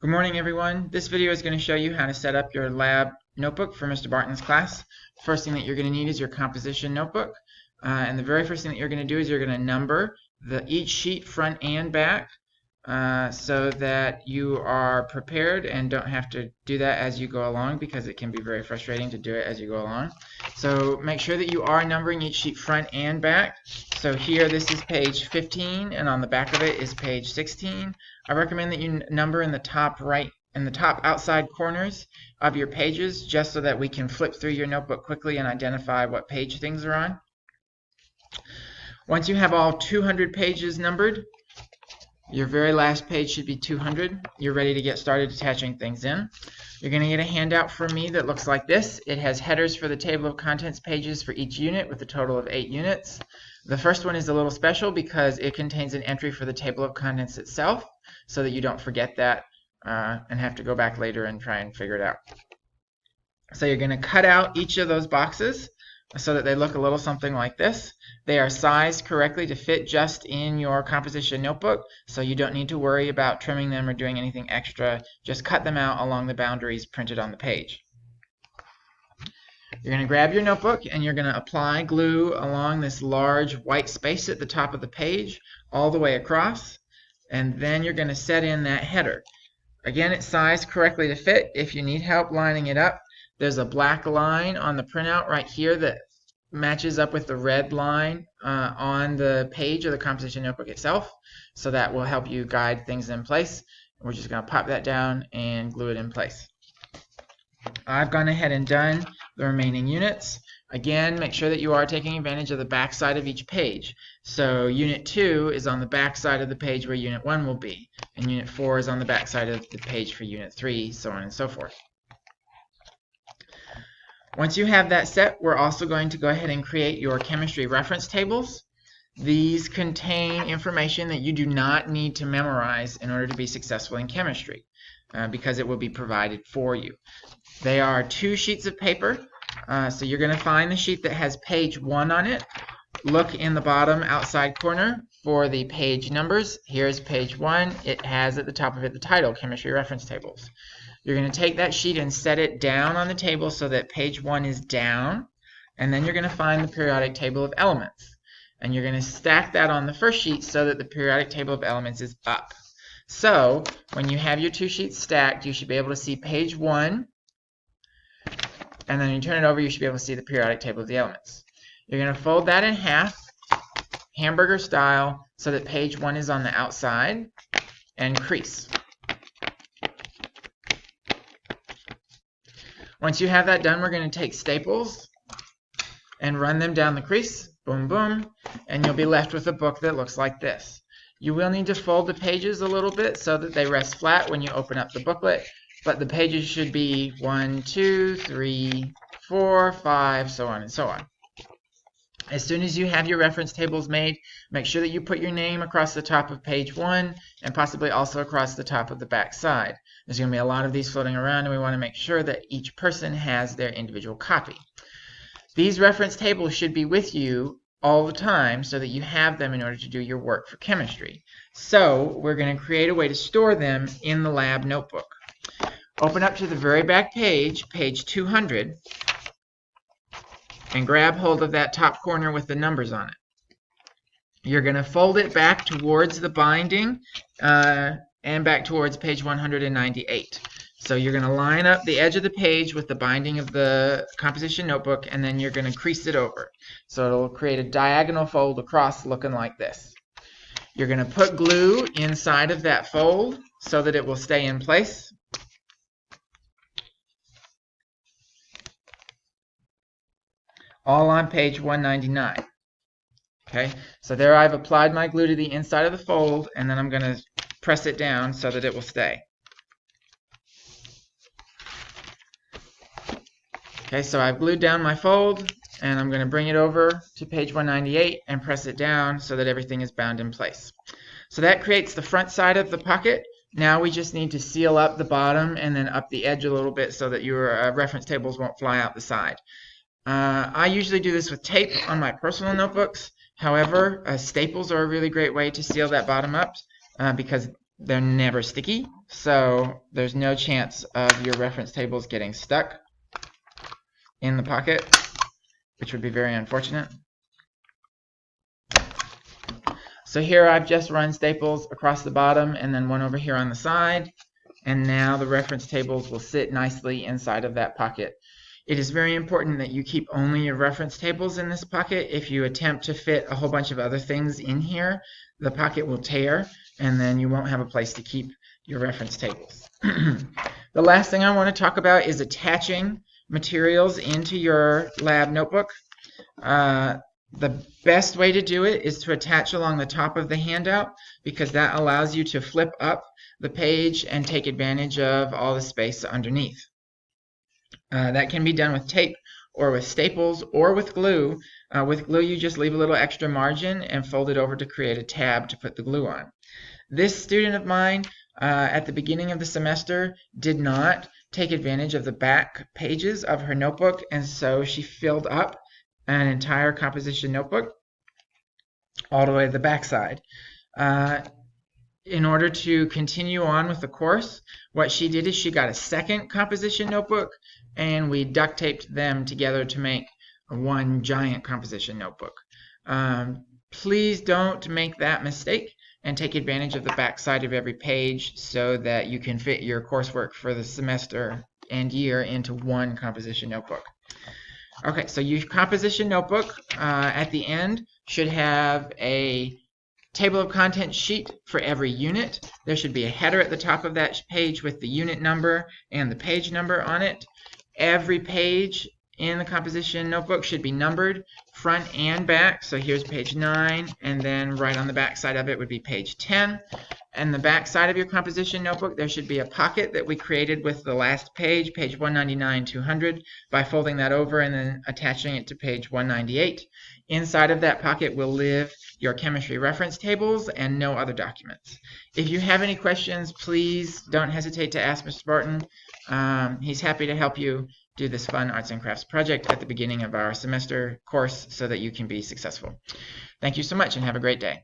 Good morning, everyone. This video is going to show you how to set up your lab notebook for Mr. Barton's class. First thing that you're going to need is your composition notebook. And the very first thing that you're going to do is you're going to number each sheet front and back so that you are prepared and don't have to do that as you go along, because it can be very frustrating to do it as you go along. So make sure that you are numbering each sheet front and back. So here this is page 15 and on the back of it is page 16. I recommend that you number in the top right and the top outside corners of your pages, just so that we can flip through your notebook quickly and identify what page things are on. Once you have all 200 pages numbered, your very last page should be 200. You're ready to get started attaching things in. You're going to get a handout from me that looks like this. It has headers for the table of contents pages for each unit with a total of 8 units. The first one is a little special because it contains an entry for the table of contents itself, so that you don't forget that and have to go back later and try and figure it out. So you're going to cut out each of those boxes so that they look a little something like this. They are sized correctly to fit just in your composition notebook, so you don't need to worry about trimming them or doing anything extra. Just cut them out along the boundaries printed on the page. You're going to grab your notebook and you're going to apply glue along this large white space at the top of the page all the way across, and then you're going to set in that header. Again, it's sized correctly to fit. If you need help lining it up, there's a black line on the printout right here that matches up with the red line on the page of the composition notebook itself, so that will help you guide things in place. We're just going to pop that down and glue it in place. I've gone ahead and done the remaining units. Again, make sure that you are taking advantage of the back side of each page. So Unit 2 is on the back side of the page where Unit 1 will be, and Unit 4 is on the back side of the page for Unit 3, so on and so forth. Once you have that set, we're also going to go ahead and create your chemistry reference tables. These contain information that you do not need to memorize in order to be successful in chemistry, because it will be provided for you. They are 2 sheets of paper. So you're going to find the sheet that has page 1 on it. Look in the bottom outside corner for the page numbers. Here's page 1. It has at the top of it the title, Chemistry Reference Tables. You're going to take that sheet and set it down on the table so that page 1 is down, and then you're going to find the periodic table of elements. And you're going to stack that on the first sheet so that the periodic table of elements is up. So when you have your 2 sheets stacked, you should be able to see page 1, and then when you turn it over, you should be able to see the periodic table of the elements. You're going to fold that in half, hamburger style, so that page 1 is on the outside, and crease. Once you have that done, we're going to take staples and run them down the crease, boom, boom, and you'll be left with a book that looks like this. You will need to fold the pages a little bit so that they rest flat when you open up the booklet, but the pages should be 1, 2, 3, 4, 5, so on and so on. As soon as you have your reference tables made, make sure that you put your name across the top of page 1 and possibly also across the top of the back side. There's going to be a lot of these floating around, and we want to make sure that each person has their individual copy. These reference tables should be with you all the time so that you have them in order to do your work for chemistry. So we're going to create a way to store them in the lab notebook. Open up to the very back page, page 200, and grab hold of that top corner with the numbers on it. You're going to fold it back towards the binding and back towards page 198. So you're going to line up the edge of the page with the binding of the composition notebook, and then you're going to crease it over. So it'll create a diagonal fold across looking like this. You're going to put glue inside of that fold so that it will stay in place. All on page 199. Okay, so there I've applied my glue to the inside of the fold, and then I'm going to press it down so that it will stay. Okay, so I've glued down my fold, and I'm going to bring it over to page 198 and press it down so that everything is bound in place. So that creates the front side of the pocket. Now we just need to seal up the bottom and then up the edge a little bit so that your reference tables won't fly out the side. I usually do this with tape on my personal notebooks. However, staples are a really great way to seal that bottom up because They're never sticky, so there's no chance of your reference tables getting stuck in the pocket, which would be very unfortunate. So here I've just run staples across the bottom and then one over here on the side, and now the reference tables will sit nicely inside of that pocket. It is very important that you keep only your reference tables in this pocket. If you attempt to fit a whole bunch of other things in here, the pocket will tear, and then you won't have a place to keep your reference tables. The last thing I want to talk about is attaching materials into your lab notebook. The best way to do it is to attach along the top of the handout, because that allows you to flip up the page and take advantage of all the space underneath. That can be done with tape or with staples or with glue. With glue, you just leave a little extra margin and fold it over to create a tab to put the glue on. This student of mine at the beginning of the semester did not take advantage of the back pages of her notebook, and so she filled up an entire composition notebook all the way to the back side. In order to continue on with the course, what she did is she got a second composition notebook, and we duct taped them together to make one giant composition notebook. Please don't make that mistake and take advantage of the back side of every page so that you can fit your coursework for the semester and year into one composition notebook. Okay, so your composition notebook at the end should have a table of contents sheet for every unit. There should be a header at the top of that page with the unit number and the page number on it. Every page in the composition notebook should be numbered front and back. So here's page 9, and then right on the back side of it would be page 10. And the back side of your composition notebook, there should be a pocket that we created with the last page, page 199-200, by folding that over and then attaching it to page 198. Inside of that pocket will live your chemistry reference tables and no other documents. If you have any questions, please don't hesitate to ask Mr. Barton. He's happy to help you do this fun arts and crafts project at the beginning of our semester course so that you can be successful. Thank you so much and have a great day.